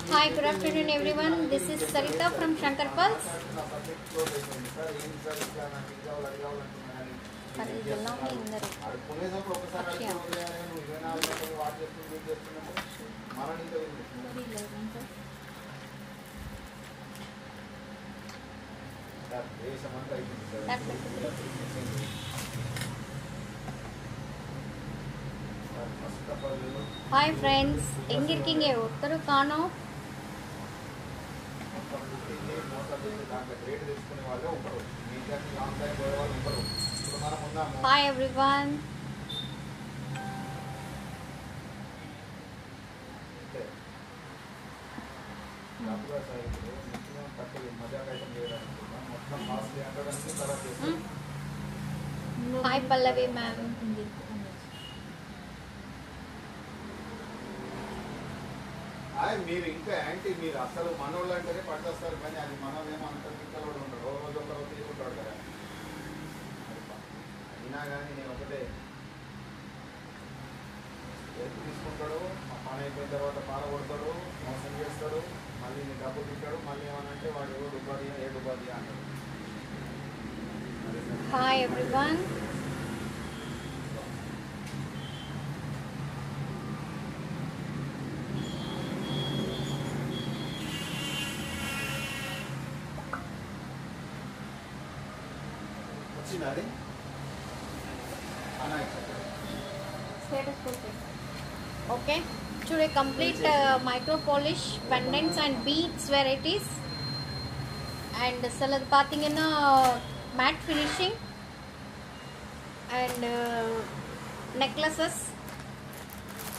Hi, good afternoon everyone. This is Sarita from Shankar Pulse. Hi friends, எங்கிருக்கீங்க ஒருத்தரு காணோம். Hi everyone. Hi Pallavi ma'am. మీరు ఇంకా anti మీరు అసలు మనోళ్ళు అంటేనే పట్టేస్తారు కానీ అది మనోళ్ళేమో అంత మిక్కలు ఉంటాడు రోజు ఒకరు తీసుకుంటాడు కదా అయినా కానీ నేను ఒకటే తీసుకుంటాడు పని అయిపోయిన తర్వాత పాల కొడతాడు మోసం చేస్తాడు మళ్ళీ నీ డబ్బు తింటాడు మళ్ళీ ఏమనంటే వాడు ఏడు ఉపాధి అంటాడు. Hi everyone. Okay, today complete micro polish pendants and beads varieties and salad pathina matte finishing and necklaces.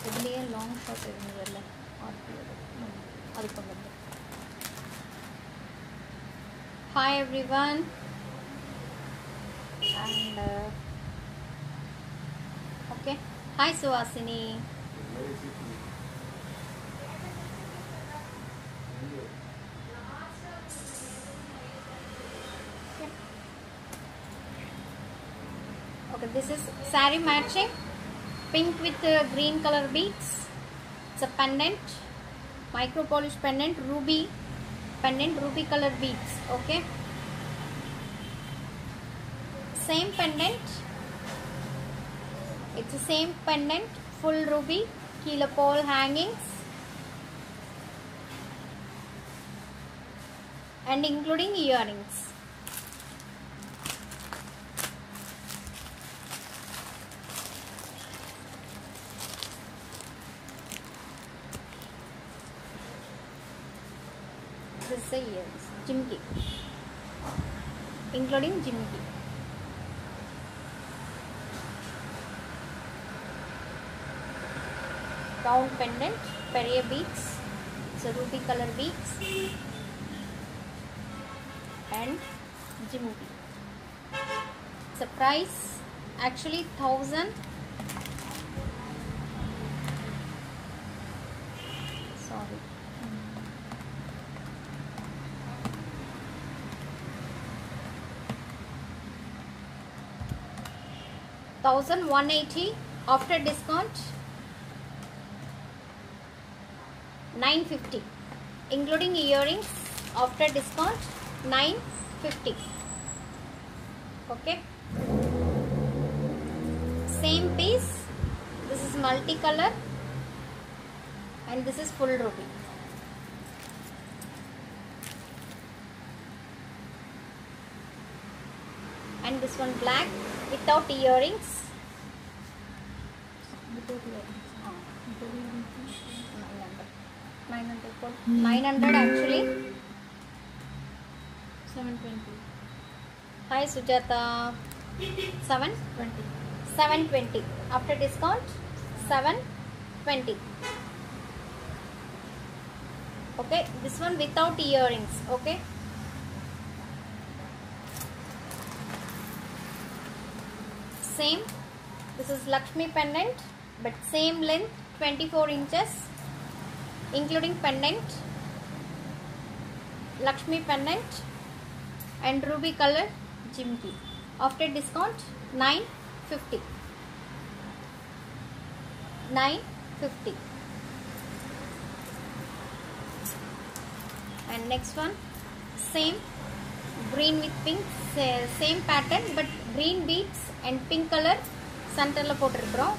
Idliye long shot irundalla adu kondu. Hi everyone. And okay, hi Suhasini. Okay, this is saree matching pink with green color beads. It's a pendant, micro polish pendant, ruby pendant, ruby color beads. Okay, same pendant, it's the same pendant, full ruby, kilo pole hangings and including earrings. This is the earrings, jimki, including jimki. Round pendant, Perrier beads, so ruby color beads and jimki. It's a price actually 1000. Sorry. 1180 after discount 950, including earrings after discount 950. Okay, same piece. This is multicolor and this is full ruby. And this one black without earrings. 900 actually. 720. Hi Sujata. 720 after discount 720. Okay, this one without earrings. Okay, same. This is Lakshmi pendant but same length 24 inches including pendant, Lakshmi pendant and ruby color jimki. After discount 950. 950. And next one, same green with pink, same pattern but green beads and pink color center la potirukrom.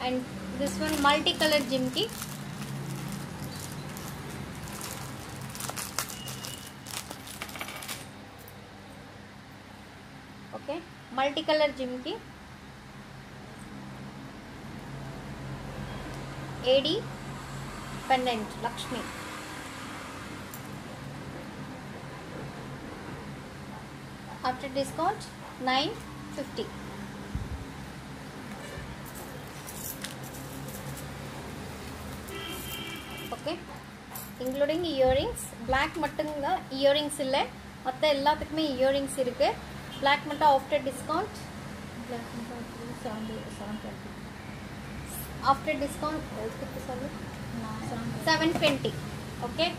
And this one multicolor jimki. Okay, multicolor jimki. AD pendant Lakshmi. After discount 950. Okay, including earrings. Black மட்டுங்க earrings இல்ல, மத்த எல்லாத்துக்குமே earrings இருக்கு. Black மட்டும் after discount. Black மட்டும் 720. After discount 720. Okay,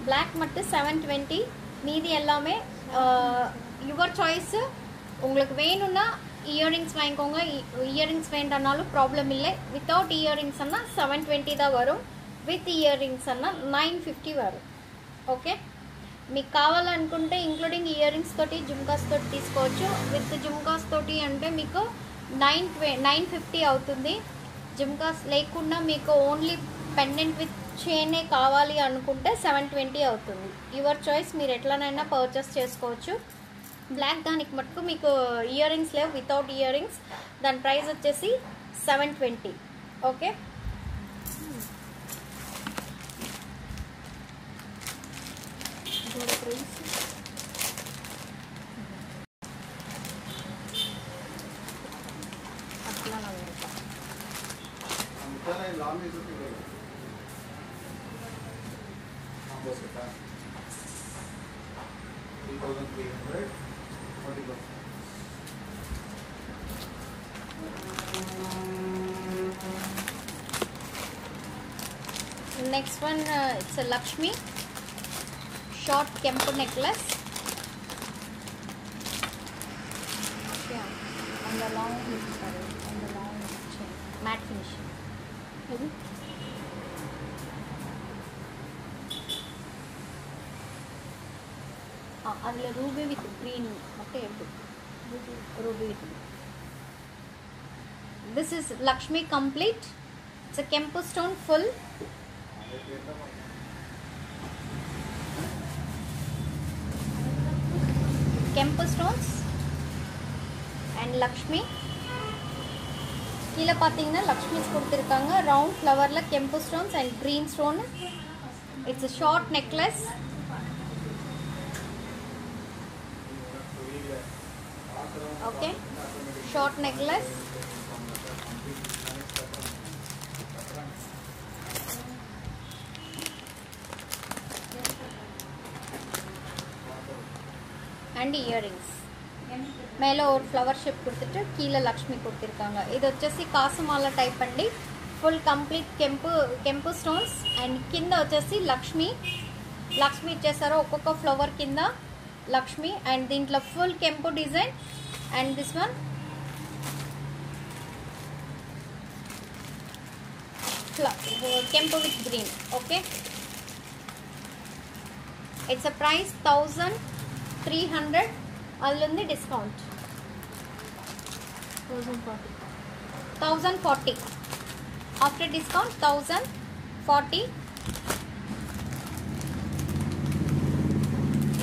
black மட்டும் 720. மீதி எல்லாமே your choice. உங்களுக்கு வேணும்னா இயரிங்ஸ் வாங்கிக்கோங்க, இயரிங்ஸ் வேண்டானாலும் ப்ராப்ளம் இல்லை. வித்தவுட் இயரிங்ஸ் అన్నా 720 தான் வரும், విత్ ఇయరింగ్స్ అన్నా 950 వரும். ఓకే, మీకు కావాలనుకుంటే ఇంక్లూడింగ్ ఇయరింగ్స్ తోటి జుమ్కాస్ తోటి తీసుకోవచ్చు. విత్ జుమ్కాస్ తోటి అంటే మీకు 950 అవుతుంది. జుమ్కాస్ లేకుండా మీకు ఓన్లీ పెండెంట్ విత్ చైనే కావాలి అనుకుంటే 720 అవుతుంది. యువర్ చాయిస్, మీరు ఎట్లనైనా పర్చేస్ చేసుకోవచ్చు. బ్లాక్ దానికి మటుకు మీకు ఇయరింగ్స్ లేవు, వితౌట్ ఇయరింగ్స్ దాని ప్రైస్ వచ్చేసి 720. Okay, next one, it's a Lakshmi short kempu necklace. Yeah, on the long chain, matte finish. அதில் ரூபி வித் க்ரீன் மட்டும் எடுத்து Ruby with. This is Lakshmi complete. It's a kempu stone full. Kempu stones and Lakshmi. கீழே பார்த்தீங்கன்னா லக்ஷ்மிஸ் கொடுத்துருக்காங்க. Round ஃப்ளவரில் கெம்பு stones and green stone. It's a short necklace. Okay, short necklace. And earrings. மேலே ஒரு ஃப்ளவர் ஷேப் கொடுத்துட்டு கீழே லக்ஷ்மி கொடுத்துருக்காங்க. இது వచ్చేసి కాసు మాల టైప్ అండి. ఫుల్ కంప్లీట్ కెంపు స్టోన్స్ అండ్ కింద వచ్చేసి లక్ష్మి ఇచ్చేసారు. ఒక్కొక్క ఫ్లవర్ కింద లక్ష్మి అండ్ దీంట్లో ఫుల్ కెంపు డిజైన్. అండ్ దిస్ వన్ కెంపు with green. Okay, it's a price 1300. అందులో discount 1040. After discount 1040.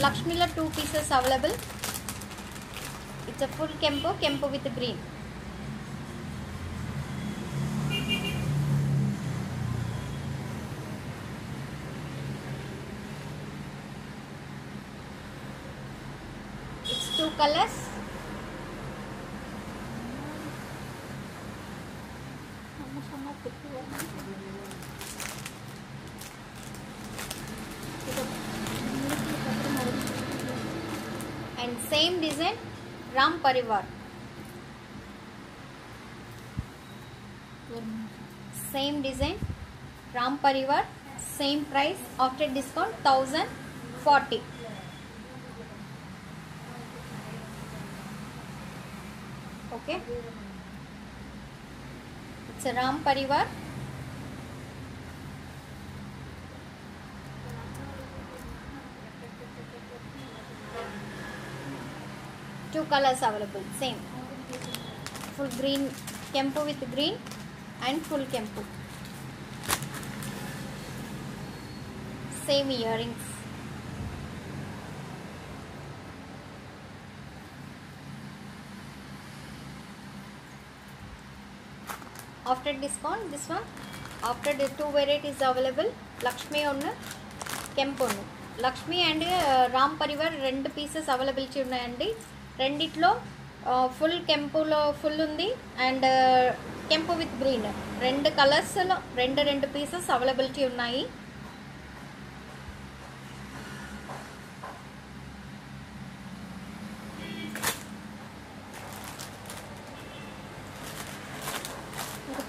లక్ష్మీలో 2 pieces available. It's a full కెంపు with green. It's 2 colors. And same design, Ram Parivar. Same design, Ram Parivar. Same price. After discount 1040. Okay, it's a Ram Parivar. 2 colors available, same. Full green kempu with green and full kempu. Same earrings. After discount, this one, after the 2 varieties available, Lakshmi onnu, Kempu onnu. Lakshmi and Ram Parivar 2 pieces availability unnayandi. Renditlo full Kempu lo full undi and Kempu with green. 2 colors lo 2 pieces availability unnayi.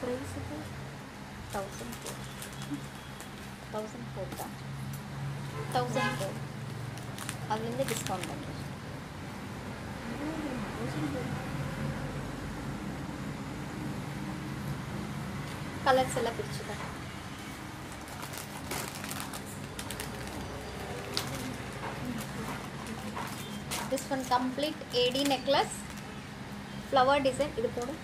Price 1,004 ಅದರಿಂದ discount ಬಂದಿದೆ. Colours ಎಲ್ಲ ಬಿಚ್ಚಿದೆ. This one complete AD necklace flower design. ಇದು ಕೊಡು.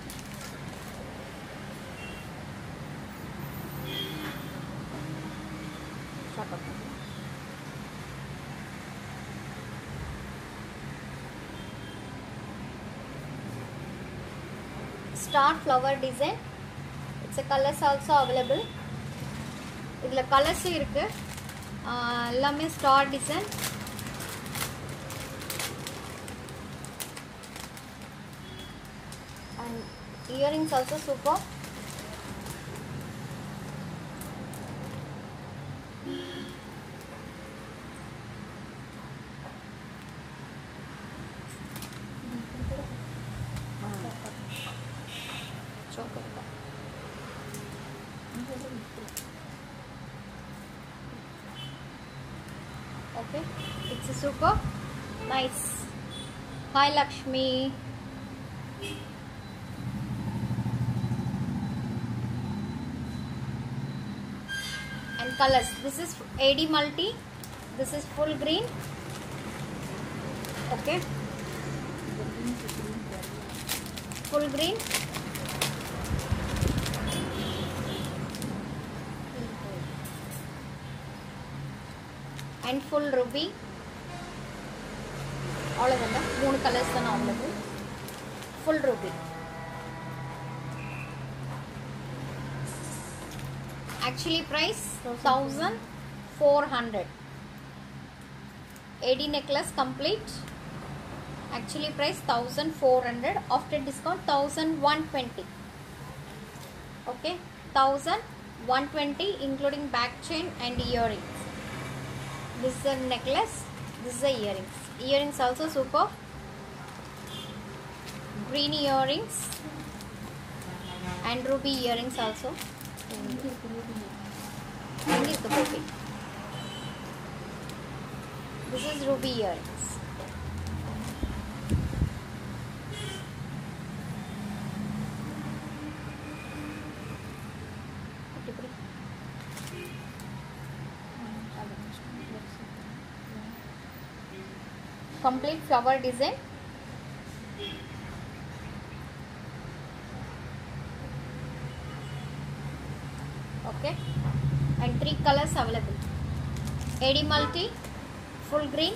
Star flower design. It's a colors also available. இதுல colours இருக்கு. எல்லாமே star design. And earrings also super. Okay, it's a super nice. Hi Lakshmi. And colors, this is AD multi, this is full green. Okay, full green. And full ruby. All of them, 3 colors are available. Full ruby. Actually price 1,400. AD necklace complete. Actually price 1,400. After discount 1,120. Okay, 1,120 including back chain and earrings. This is a necklace, this is a earrings. Earrings also super. Green earrings and ruby earrings also. This is ruby earrings. Complete flower design. Okay, and 3 colors available. AD multi, full green,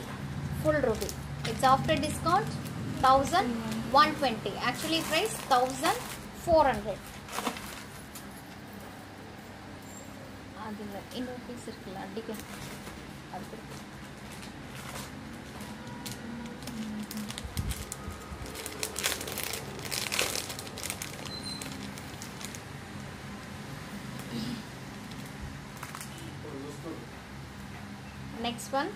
full ruby. It's after discount 1,120. Actually price 1,400. இன்னொரு piece இருக்குல்ல அடிக்க அது. Next one,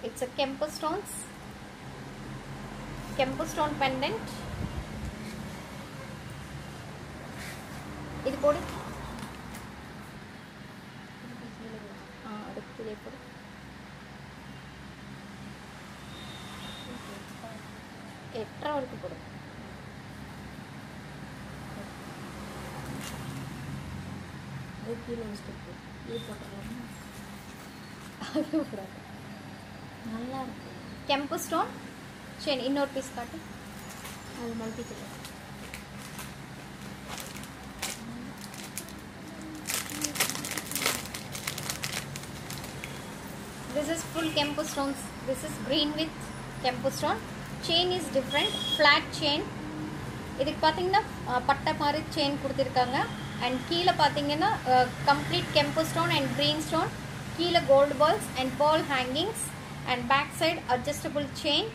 it's a Kempu stone pendant. இது போடு. அடுத்து இதே போடு. எட்டரை வரைக்கும் போடு. கீழே வச்சுட்டு இது போட்டுருவோம். நல்லா இருக்கு. கெம்பு ஸ்டோன் செயின். இன்னொரு பீஸ் காட்டு. அது multi colour. This is full kempu stones. This is green with kempu stone. Chain is different. Flat chain. இதுக்கு பார்த்தீங்கன்னா பட்டை மாதிரி செயின் கொடுத்துருக்காங்க. அண்ட் கீழே பார்த்தீங்கன்னா கம்ப்ளீட் கெம்பு ஸ்டோன் அண்ட் க்ரீன் ஸ்டோன். கீழே gold balls and ball hangings and back side adjustable chain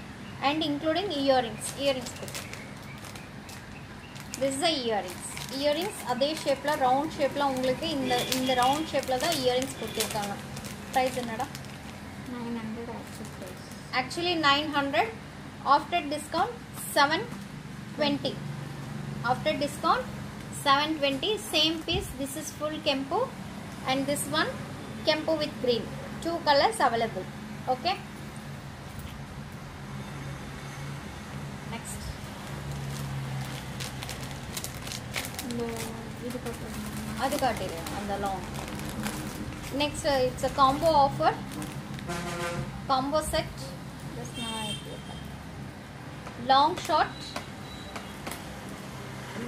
and including earrings. Earrings this is the earrings. Earrings அதே ஷேப்பில் ரவுண்ட் ஷேப்பில் உங்களுக்கு இந்த ரவுண்ட் ஷேப்பில் தான் இயரிங்ஸ் கொடுத்துருக்காங்க. ப்ரைஸ் என்னடா? 900 actual price. Actually 900. After discount 720. After discount 720. Same piece. This is full kempu and this one kempu with green. Two colors available. Okay. Next. இது கட்டணும். அது காட்டிடு அந்த long. Next it's a combo offer. Combo set. Just now I put long short.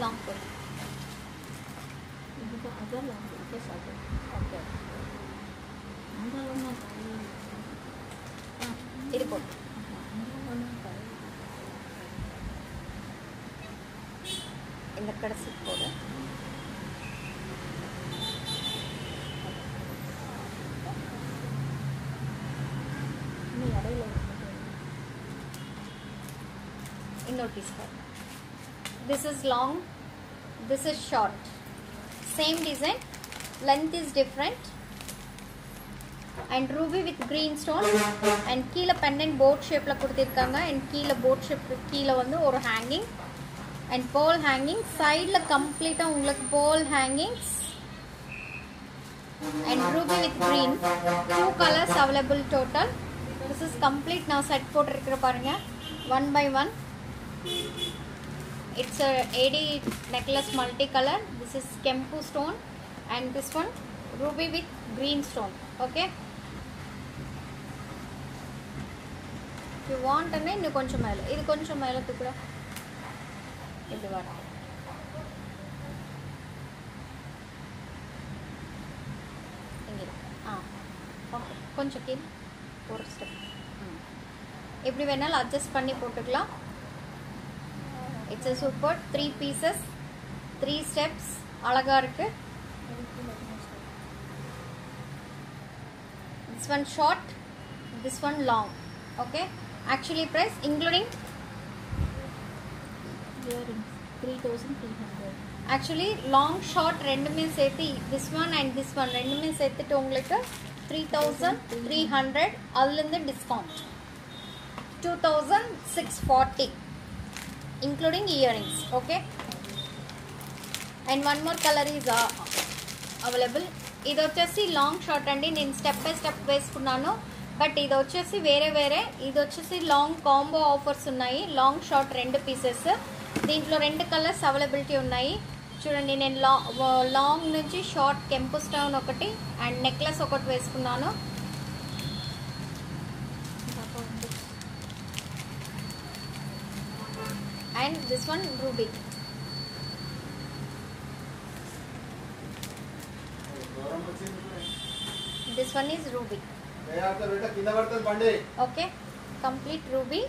Long short. இது அதெல்லாம் இது சாப்பிடு. Okay. அதெல்லாம் இது போட்டு இந்த கடைசி போடு. நீ இடையில இன்னொரு பீஸ் பாருங்க. This is long, this is short. Same design, length is different and ruby with green stone and கீழே pendant boat shapeல கொடுத்திருக்காங்க and கீழே boat shape கீழே வந்து ஒரு hanging and pearl hanging. sideல கம்ப்ளீட்டா உங்களுக்கு pearl hangings and ruby with green. Two colors available total. This is complete. now set போட்டிருக்கிற பாருங்க one by one. It's a AD necklace multicolor. This is kempu stone and this one ruby with green stone. Okay, if you want anna innu koncham mela idu koncham mela thukura idu varum. inge okay koncham keel ஒரு step எப்படி வேணாலும் adjust பண்ணி போட்டுக்கலாம். It's a super 3 pieces, 3 steps. அழகா இருக்கு. This one short, this one long. Okay, actually price including earrings 3300. actually long short ரெண்டுமே சேர்த்து this one and this one ரெண்டுமே சேர்த்துட்டு உங்களுக்கு 3300. அதுல இருந்து discount 2640 including earrings. Okay, and one more color is available. ఇది వచ్చేసి లాంగ్ షార్ట్ అండి. నేను స్టెప్ బై స్టెప్ వేసుకున్నాను. బట్ ఇది వచ్చేసి వేరే వేరే. ఇది వచ్చేసి లాంగ్ కాంబో ఆఫర్స్ ఉన్నాయి. Long short 2 pieces. దీంట్లో 2 కలర్స్ అవైలబిలిటీ ఉన్నాయి. చూడండి, నేను లాంగ్ నుంచి షార్ట్ కెంపు స్టోన్ ఒకటి అండ్ నెక్లెస్ ఒకటి వేసుకున్నాను. and this one ruby. This one is ruby. Okay, complete ruby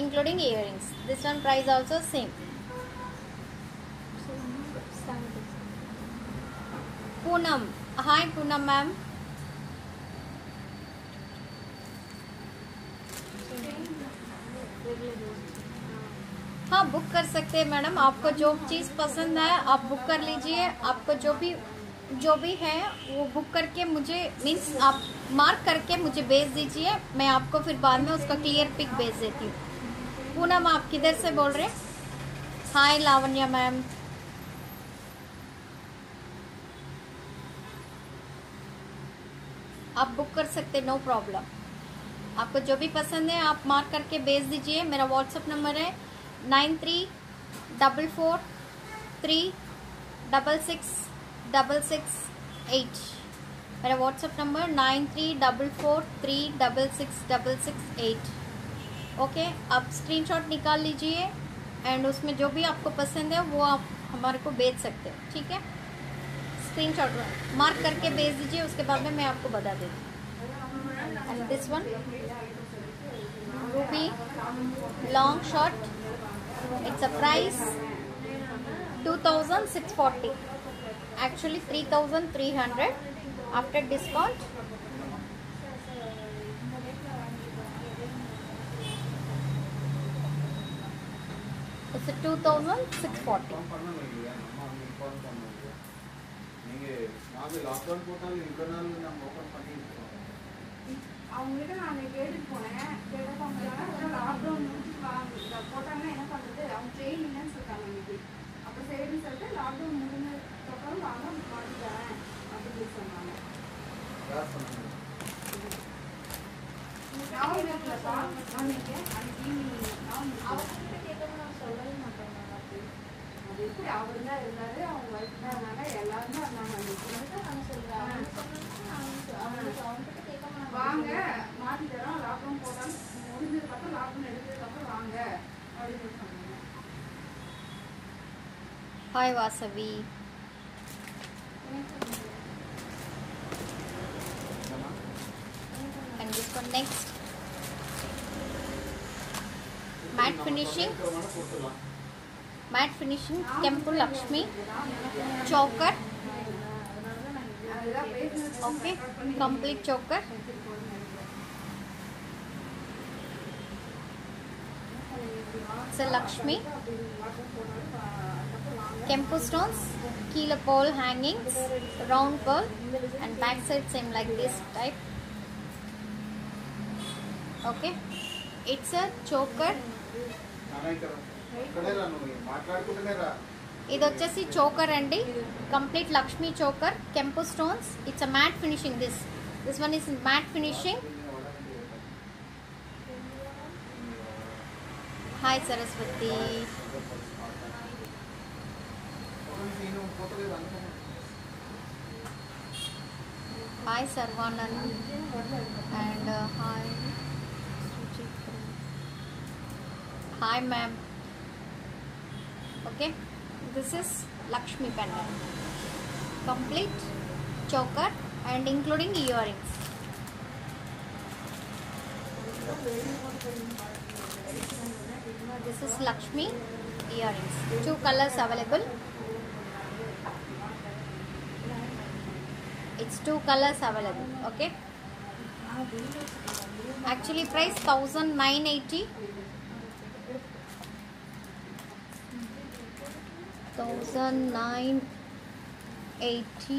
including earrings. This one price also same. Poonam. Hi Poonam ma'am. हाँ, बुक कर सकते हैं मैडम. आपको जो चीज़ पसंद है आप बुक कर लीजिए. आपको जो भी है वो बुक करके मुझे मीन्स आप मार्क करके मुझे भेज दीजिए. मैं आपको फिर बाद में उसका क्लियर पिक भेज देती हूँ. पूनम, आप किधर से बोल रहे हैं? हाय लावण्या मैम. आप बुक कर सकते, नो प्रॉब्लम. आपको जो भी पसंद है आप मार्क करके भेज दीजिए. मेरा व्हाट्सएप नंबर है 9344366668. मेरा व्हाट्सएप नंबर 9344366668। ओके, आप स्क्रीनशॉट निकाल लीजिए एंड उसमें जो भी आपको पसंद है वो आप हमारे को भेज सकते हैं, ठीक है। स्क्रीनशॉट मार्क करके भेज दीजिए, उसके बाद में मैं आपको बता देती हूँ। And this one Ruby long short, it's a price 2640, actually 3300 after discount. It's a 2640. Lockdown போட்டாலும் இவ்வளோ நாள் நம்ம ஓப்பன் பண்ணியிருக்கோம். அவங்ககிட்ட நான் கேட்டுட்டு போனேன். கேட்டப்ப லாக்டவுன் போட்டாங்கன்னா என்ன பண்ணுறது, அவங்க ட்ரெயின் இல்லைன்னு சொல்லிட்டாங்க இன்னைக்கு. அப்போ சரின்னு சொல்லிட்டு லாக்டவுன் முடிஞ்சதுக்கப்புறம் வாங்க மாட்டிக்கிறேன் அப்படின்னு சொன்னாங்க. யார் சொன்னாங்க? ஞாபகம் இருக்குல்லப்பா, அன்னைக்கு அவர்கிட்ட கேட்கணும் நான் சொல்லவே மாட்டேன். அது எப்படி அவர் தான் இருந்தாரு, அவங்க ஒய்ஃப் தான் இருந்தாங்க, எல்லாருமே இருந்தாங்க அன்னைக்கு. நான் சொல்றேன் அவங்ககிட்ட கேட்காம வாங்க மாற்றி தரோம், லாக்டவுன் போட்டாலும் முடிஞ்சதுக்கப்புறம் லாக்டவுன் எடுத்ததுக்கப்புறம் வாங்க அப்படின்னு சொன்னாங்க. Hi Vasavi. And this one next. Matte finishing. Matte finishing Kempu Lakshmi choker. Okay, complete choker. It's a Lakshmi. Kempu stones, keela pearl hangings, round pearl, and back side same like this type. Okay, it's a choker. ఇది వచ్చేసి choker అండి, complete Lakshmi choker, కెంపు stones. It's a matte finishing. This one is matte finishing. Hi Saraswati. Hi Sharwanand and hi hi ma'am. Okay, this is Lakshmi pendant, complete choker and including earrings. This is Lakshmi earrings, 2 colors available. It's 2 colors available. Okay, actually price 1980. 1980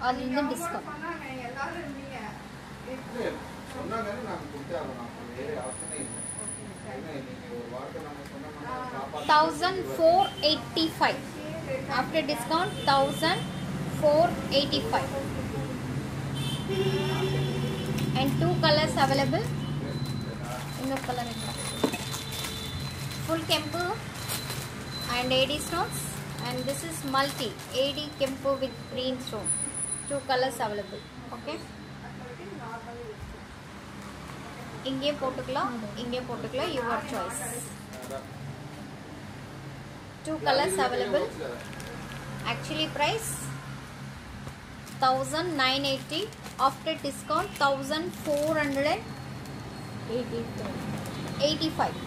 all in the discount. எல்லாரும் இருந்தீங்க. சொன்னா நான் கொடுத்தே ஆகணும், வேற ஆப்ஷனே இல்லை. நீங்க ஒரு வார்த்தை நம்ம சொன்னோம்னா 1485 after discount. 1485 and 2 colors available. No color in full Kempu and AD stones, and this is multi AD Kempu with green stone. 2 colors available. Okay, inge potukkalam your choice. 2 colors available. Actually price 1980, after discount 1485.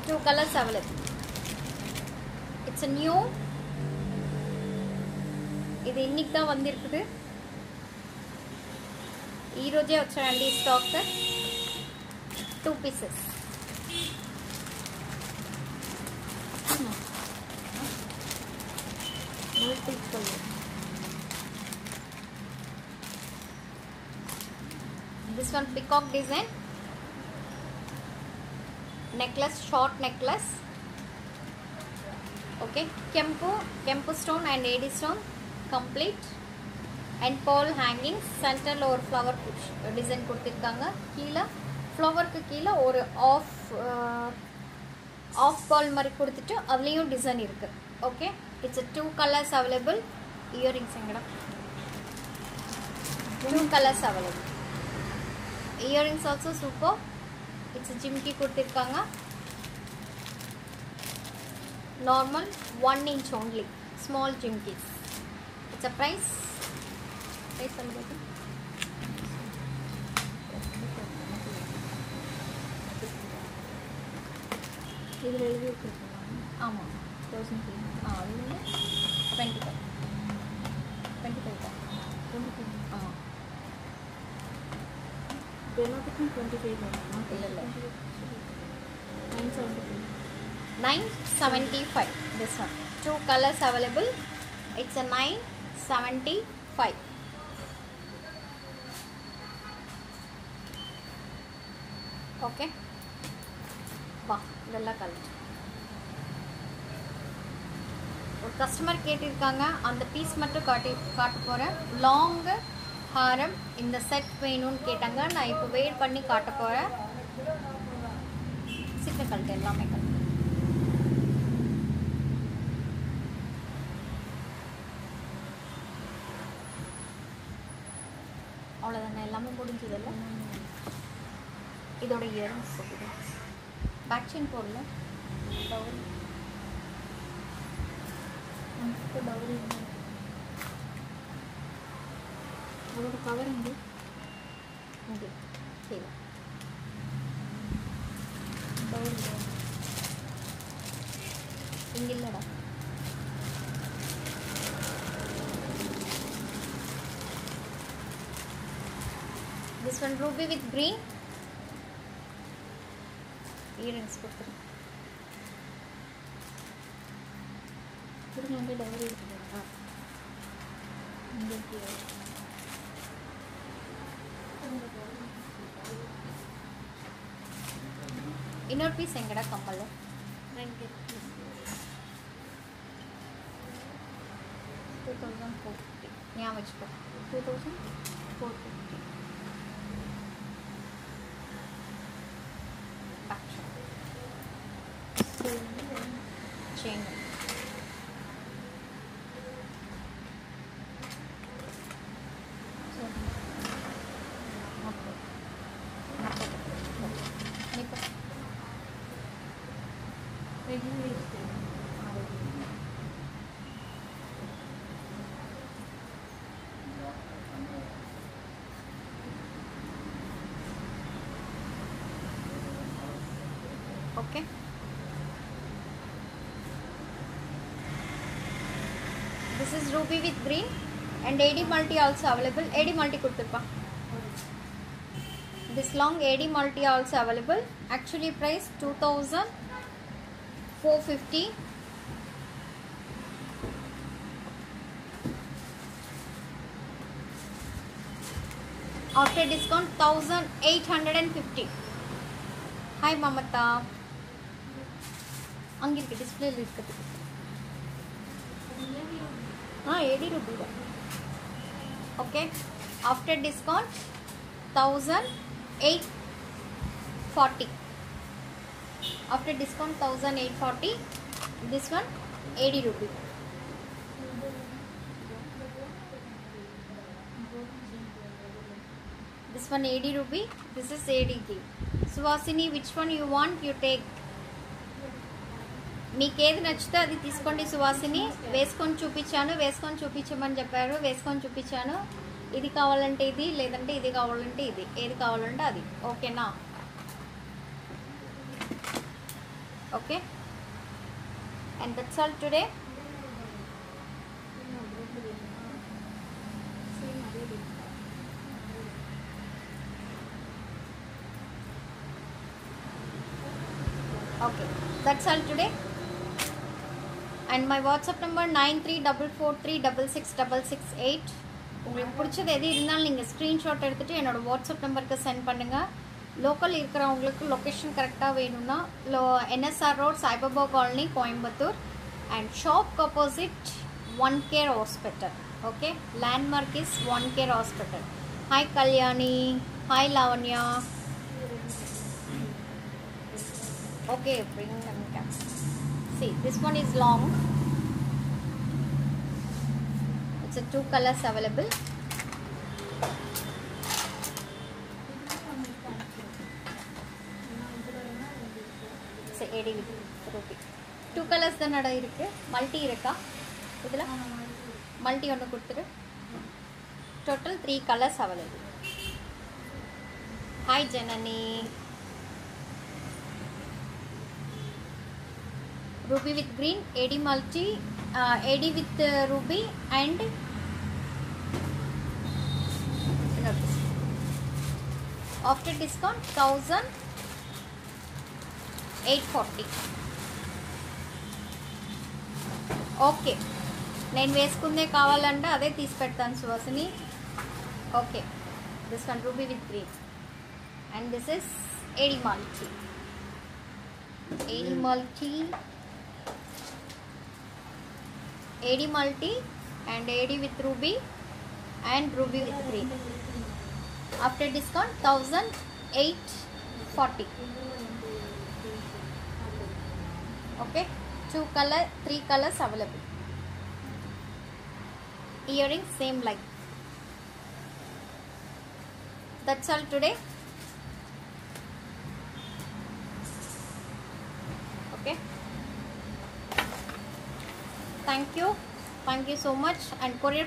2 colors available. It's a new. ఇది இன்னைக்கு தான் வந்திருக்குது, ఈ రోజే వచ్చాయండి stock. 2 pieces. This one peacock design necklace, short necklace. Okay, Kempu stone and AD stone complete, and pearl hangings. Center or flower design கொடுத்திருக்காங்க. கீழ ஃப்ளவருக்கு கீழ ஒரு ஆஃப் pearl மாதிரி கொடுத்துட்டு அதுலயும் டிசைன் இருக்கு. Okay, It's a 2 colors available. Earrings engada 2 colors available. Earrings also super. It's a jimki kudirukanga. Normal 1 inch only. Small jimkis. It's a price available. இதில் எழுதி வச்சுருக்கோம். ஆமாம் 1000 அது 25 ஆமாம். இப்போ எல்லாத்துக்கும் 25 வேணுமா? இல்லை 975. 975. This one 2 colors available. It's a 975. Okay. வா இதெல்லாம் கலர். ஒரு கஸ்டமர் கேட்டிருக்காங்க, அந்த பீஸ் மட்டும் காட்ட போகிறேன். லாங் ஹாரம் இந்த செட் வேணும்னு கேட்டாங்க. நான் இப்போ வெயிட் பண்ணி காட்ட போகிறேன். சீக்கிரம் கலட்டு, எல்லாமே கலட்டு. அவ்வளோதானே, எல்லாமே முடிஞ்சதில்ல. இதோட இயரிங்ஸ் போட்டுது. பேக் செயின் போடல. டவுரி நமக்கு டவுரி வேணும். அதோட கவர் இங்கே இங்கே கீழே டவுரி இங்கே இல்லைடா. This one ruby with green. Earrings கொடுத்துருங்க. திரும்ப வந்து டவுரி எடுத்துக்கிறா. இங்கே இன்னொரு பீஸ் எங்கடா கம்மல்? 2450. ஞாபகம் வச்சுக்கோ. 2450. Chain. Okay. This is ruby with green and AD multi also available. AD multi kuduthirpa. This long AD multi also available. Actually price 2450. After discount 1850. Hi Mamata. அங்கே இருக்கு, டிஸ்பிளேல இருக்குது. AD ruby தான். Okay. After discount 1840. After discount 1840. This one AD ruby. This one AD ruby. This is ADG. Suhasini, which one you want? You take. మీకు ఏది నచ్చితే అది తీసుకోండి సువాసిని. వేసుకొని చూపించమని చెప్పారు, వేసుకొని చూపించాను. ఇది కావాలంటే ఇది, లేదంటే ఇది కావాలంటే ఇది, ఏది కావాలంటే అది. ఓకేనా? Okay. And that's all today. Okay, that's all today. And my WhatsApp number 9344366668. உங்களுக்கு பிடிச்சது எது இருந்தாலும் நீங்கள் ஸ்க்ரீன்ஷாட் எடுத்துகிட்டு என்னோடய வாட்ஸ்அப் நம்பருக்கு சென்ட் பண்ணுங்கள். லோக்கல் இருக்கிறவங்களுக்கு லொக்கேஷன் கரெக்டாக வேணும்னா NSR road Saibaba colony Coimbatore and shop opposite one care hospital. Okay, landmark is one care hospital. Hi Kalyani, hi Lavanya. Okay, bring them down. See, this one is long. So 2 colors available. So AD with ruby. 2 colors தானடா இருக்கு. Multi இருக்கா இதுல? Multi ஒன்னு கொடுத்துரு. Total 3 colors available. Hi Janani. Ruby with green, AD multi, AD with ruby and after discount 1840. Okay నేను వేసుకుందే కావాలంటే అదే తీసి పెడతాను Suvasini. Okay this one ruby with green and this is AD multi. AD multi and AD with ruby and ruby with green. After discount 1840. Okay, 3 colors available. Earrings same like. That's all today. Okay. Thank you so much. And courier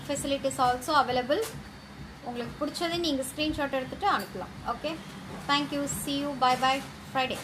facilities also available. உங்களுக்கு பிடிச்சதை நீங்கள் screenshot எடுத்துகிட்டு அனுப்பலாம். Okay, thank you, see you, bye bye, Friday.